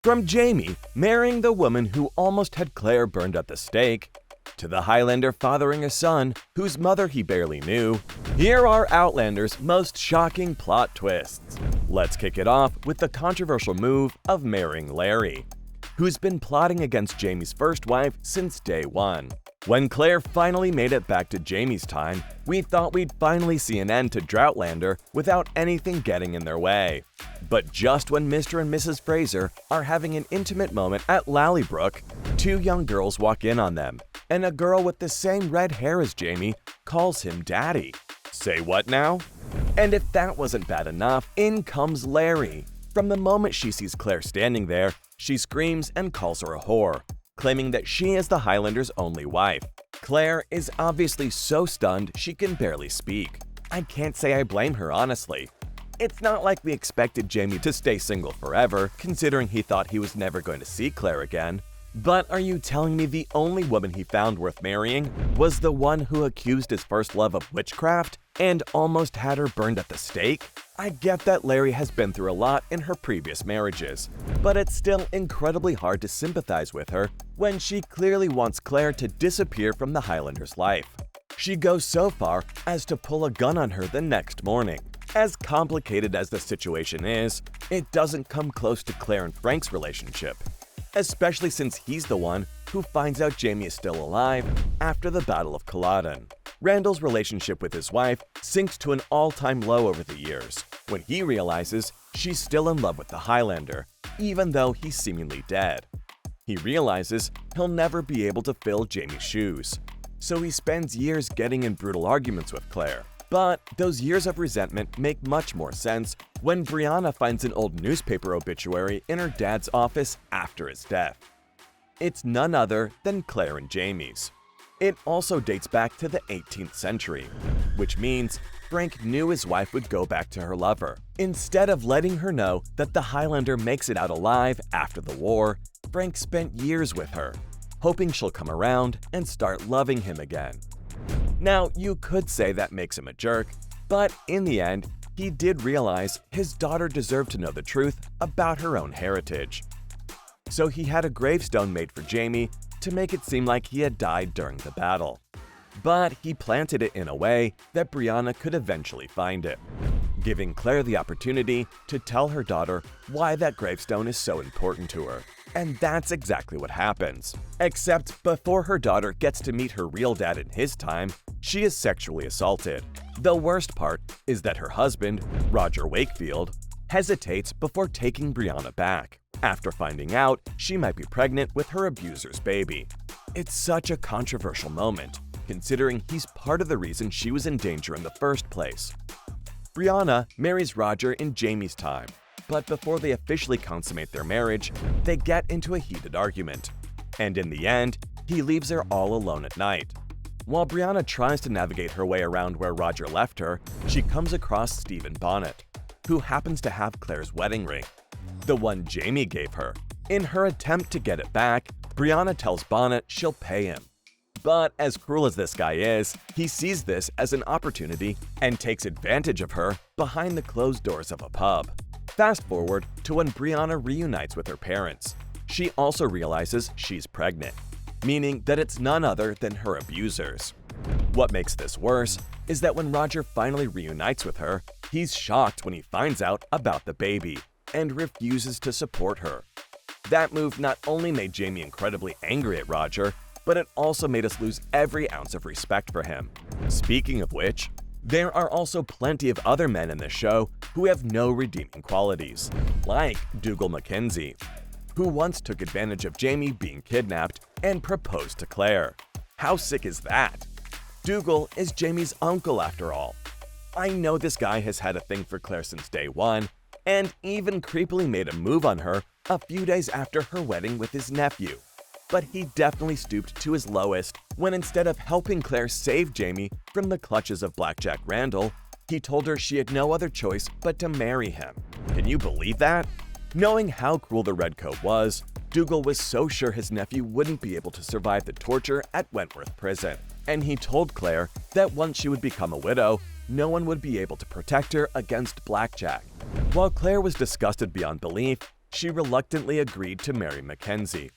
From Jamie marrying the woman who almost had Claire burned at the stake, to the Highlander fathering a son whose mother he barely knew, here are Outlander's most shocking plot twists. Let's kick it off with the controversial move of marrying Larry, who's been plotting against Jamie's first wife since day one. When Claire finally made it back to Jamie's time, we thought we'd finally see an end to Droughtlander without anything getting in their way. But just when Mr. and Mrs. Fraser are having an intimate moment at Lallybrook, two young girls walk in on them, and a girl with the same red hair as Jamie calls him Daddy. Say what now? And if that wasn't bad enough, in comes Larry. From the moment she sees Claire standing there, she screams and calls her a whore, claiming that she is the Highlander's only wife. Claire is obviously so stunned she can barely speak. I can't say I blame her, honestly. It's not like we expected Jamie to stay single forever, considering he thought he was never going to see Claire again. But are you telling me the only woman he found worth marrying was the one who accused his first love of witchcraft and almost had her burned at the stake? I get that Larry has been through a lot in her previous marriages, but it's still incredibly hard to sympathize with her when she clearly wants Claire to disappear from the Highlander's life. She goes so far as to pull a gun on her the next morning. As complicated as the situation is, it doesn't come close to Claire and Frank's relationship, especially since he's the one who finds out Jamie is still alive after the Battle of Culloden. Randall's relationship with his wife sinks to an all-time low over the years when he realizes she's still in love with the Highlander, even though he's seemingly dead. He realizes he'll never be able to fill Jamie's shoes, so he spends years getting in brutal arguments with Claire. But those years of resentment make much more sense when Brianna finds an old newspaper obituary in her dad's office after his death. It's none other than Claire and Jamie's. It also dates back to the 18th century, which means Frank knew his wife would go back to her lover. Instead of letting her know that the Highlander makes it out alive after the war, Frank spent years with her, hoping she'll come around and start loving him again. Now, you could say that makes him a jerk, but in the end, he did realize his daughter deserved to know the truth about her own heritage. So he had a gravestone made for Jamie to make it seem like he had died during the battle. But he planted it in a way that Brianna could eventually find it, giving Claire the opportunity to tell her daughter why that gravestone is so important to her. And that's exactly what happens. Except before her daughter gets to meet her real dad in his time, she is sexually assaulted. The worst part is that her husband, Roger Wakefield, hesitates before taking Brianna back, after finding out she might be pregnant with her abuser's baby. It's such a controversial moment, considering he's part of the reason she was in danger in the first place. Brianna marries Roger in Jamie's time, but before they officially consummate their marriage, they get into a heated argument. And in the end, he leaves her all alone at night. While Brianna tries to navigate her way around where Roger left her, she comes across Stephen Bonnet, who happens to have Claire's wedding ring, the one Jamie gave her. In her attempt to get it back, Brianna tells Bonnet she'll pay him. But as cruel as this guy is, he sees this as an opportunity and takes advantage of her behind the closed doors of a pub. Fast forward to when Brianna reunites with her parents. She also realizes she's pregnant, meaning that it's none other than her abusers. What makes this worse is that when Roger finally reunites with her, he's shocked when he finds out about the baby and refuses to support her. That move not only made Jamie incredibly angry at Roger, but it also made us lose every ounce of respect for him. Speaking of which, there are also plenty of other men in this show who have no redeeming qualities, like Dougal Mackenzie, who once took advantage of Jamie being kidnapped and proposed to Claire. How sick is that? Dougal is Jamie's uncle after all. I know this guy has had a thing for Claire since day one, and even creepily made a move on her a few days after her wedding with his nephew. But he definitely stooped to his lowest when instead of helping Claire save Jamie from the clutches of Blackjack Randall, he told her she had no other choice but to marry him. Can you believe that? Knowing how cruel the Redcoat was, Dougal was so sure his nephew wouldn't be able to survive the torture at Wentworth Prison, and he told Claire that once she would become a widow, no one would be able to protect her against Blackjack. While Claire was disgusted beyond belief, she reluctantly agreed to marry Mackenzie,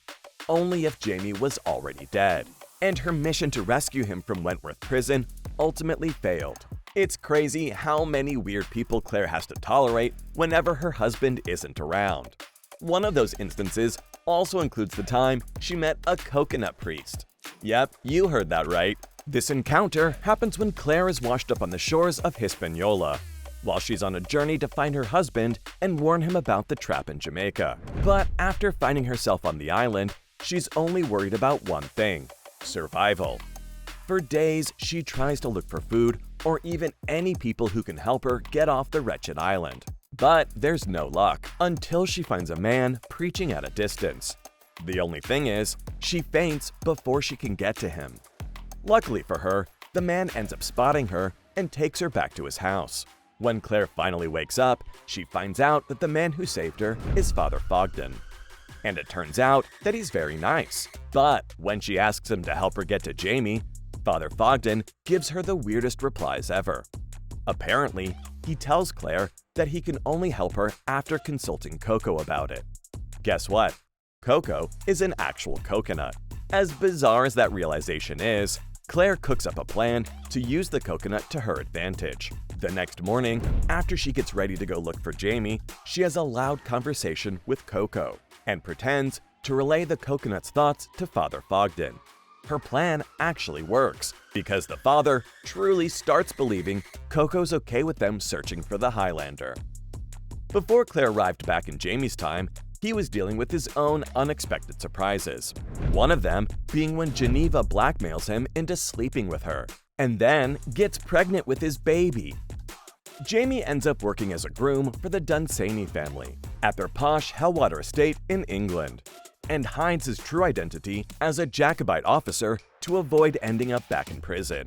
only if Jamie was already dead, and her mission to rescue him from Wentworth Prison ultimately failed. It's crazy how many weird people Claire has to tolerate whenever her husband isn't around. One of those instances also includes the time she met a coconut priest. Yep, you heard that right. This encounter happens when Claire is washed up on the shores of Hispaniola, while she's on a journey to find her husband and warn him about the trap in Jamaica. But after finding herself on the island, she's only worried about one thing: survival. For days, she tries to look for food or even any people who can help her get off the wretched island. But there's no luck until she finds a man preaching at a distance. The only thing is, she faints before she can get to him. Luckily for her, the man ends up spotting her and takes her back to his house. When Claire finally wakes up, she finds out that the man who saved her is Father Fogden. And it turns out that he's very nice. But when she asks him to help her get to Jamie, Father Fogden gives her the weirdest replies ever. Apparently, he tells Claire that he can only help her after consulting Coco about it. Guess what? Coco is an actual coconut. As bizarre as that realization is, Claire cooks up a plan to use the coconut to her advantage. The next morning, after she gets ready to go look for Jamie, she has a loud conversation with Coco and pretends to relay the coconut's thoughts to Father Fogden. Her plan actually works because the father truly starts believing Coco's okay with them searching for the Highlander. Before Claire arrived back in Jamie's time, he was dealing with his own unexpected surprises. One of them being when Geneva blackmails him into sleeping with her, and then gets pregnant with his baby. Jamie ends up working as a groom for the Dunsany family at their posh Hellwater estate in England, and hides his true identity as a Jacobite officer to avoid ending up back in prison.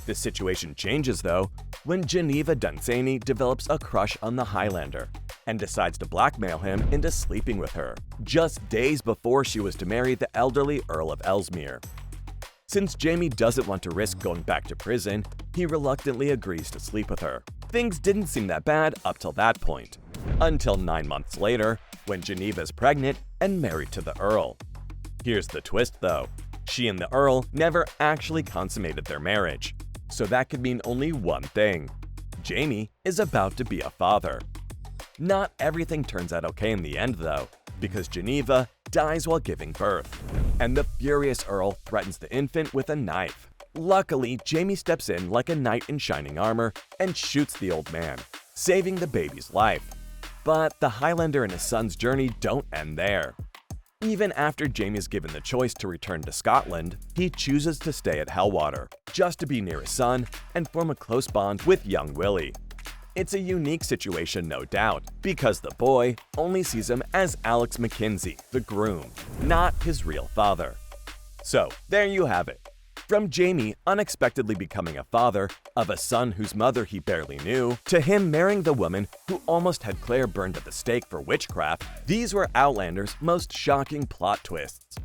The situation changes, though, when Geneva Dunsany develops a crush on the Highlander and decides to blackmail him into sleeping with her, just days before she was to marry the elderly Earl of Ellesmere. Since Jamie doesn't want to risk going back to prison, he reluctantly agrees to sleep with her. Things didn't seem that bad up till that point, until 9 months later, when Geneva's pregnant and married to the Earl. Here's the twist, though. She and the Earl never actually consummated their marriage, so that could mean only one thing: Jamie is about to be a father. Not everything turns out okay in the end, though, because Geneva dies while giving birth, and the furious Earl threatens the infant with a knife. Luckily, Jamie steps in like a knight in shining armor and shoots the old man, saving the baby's life. But the Highlander and his son's journey don't end there. Even after Jamie is given the choice to return to Scotland, he chooses to stay at Hellwater, just to be near his son and form a close bond with young Willie. It's a unique situation, no doubt, because the boy only sees him as Alex Mackenzie, the groom, not his real father. So, there you have it. From Jamie unexpectedly becoming a father of a son whose mother he barely knew, to him marrying the woman who almost had Claire burned at the stake for witchcraft, these were Outlander's most shocking plot twists.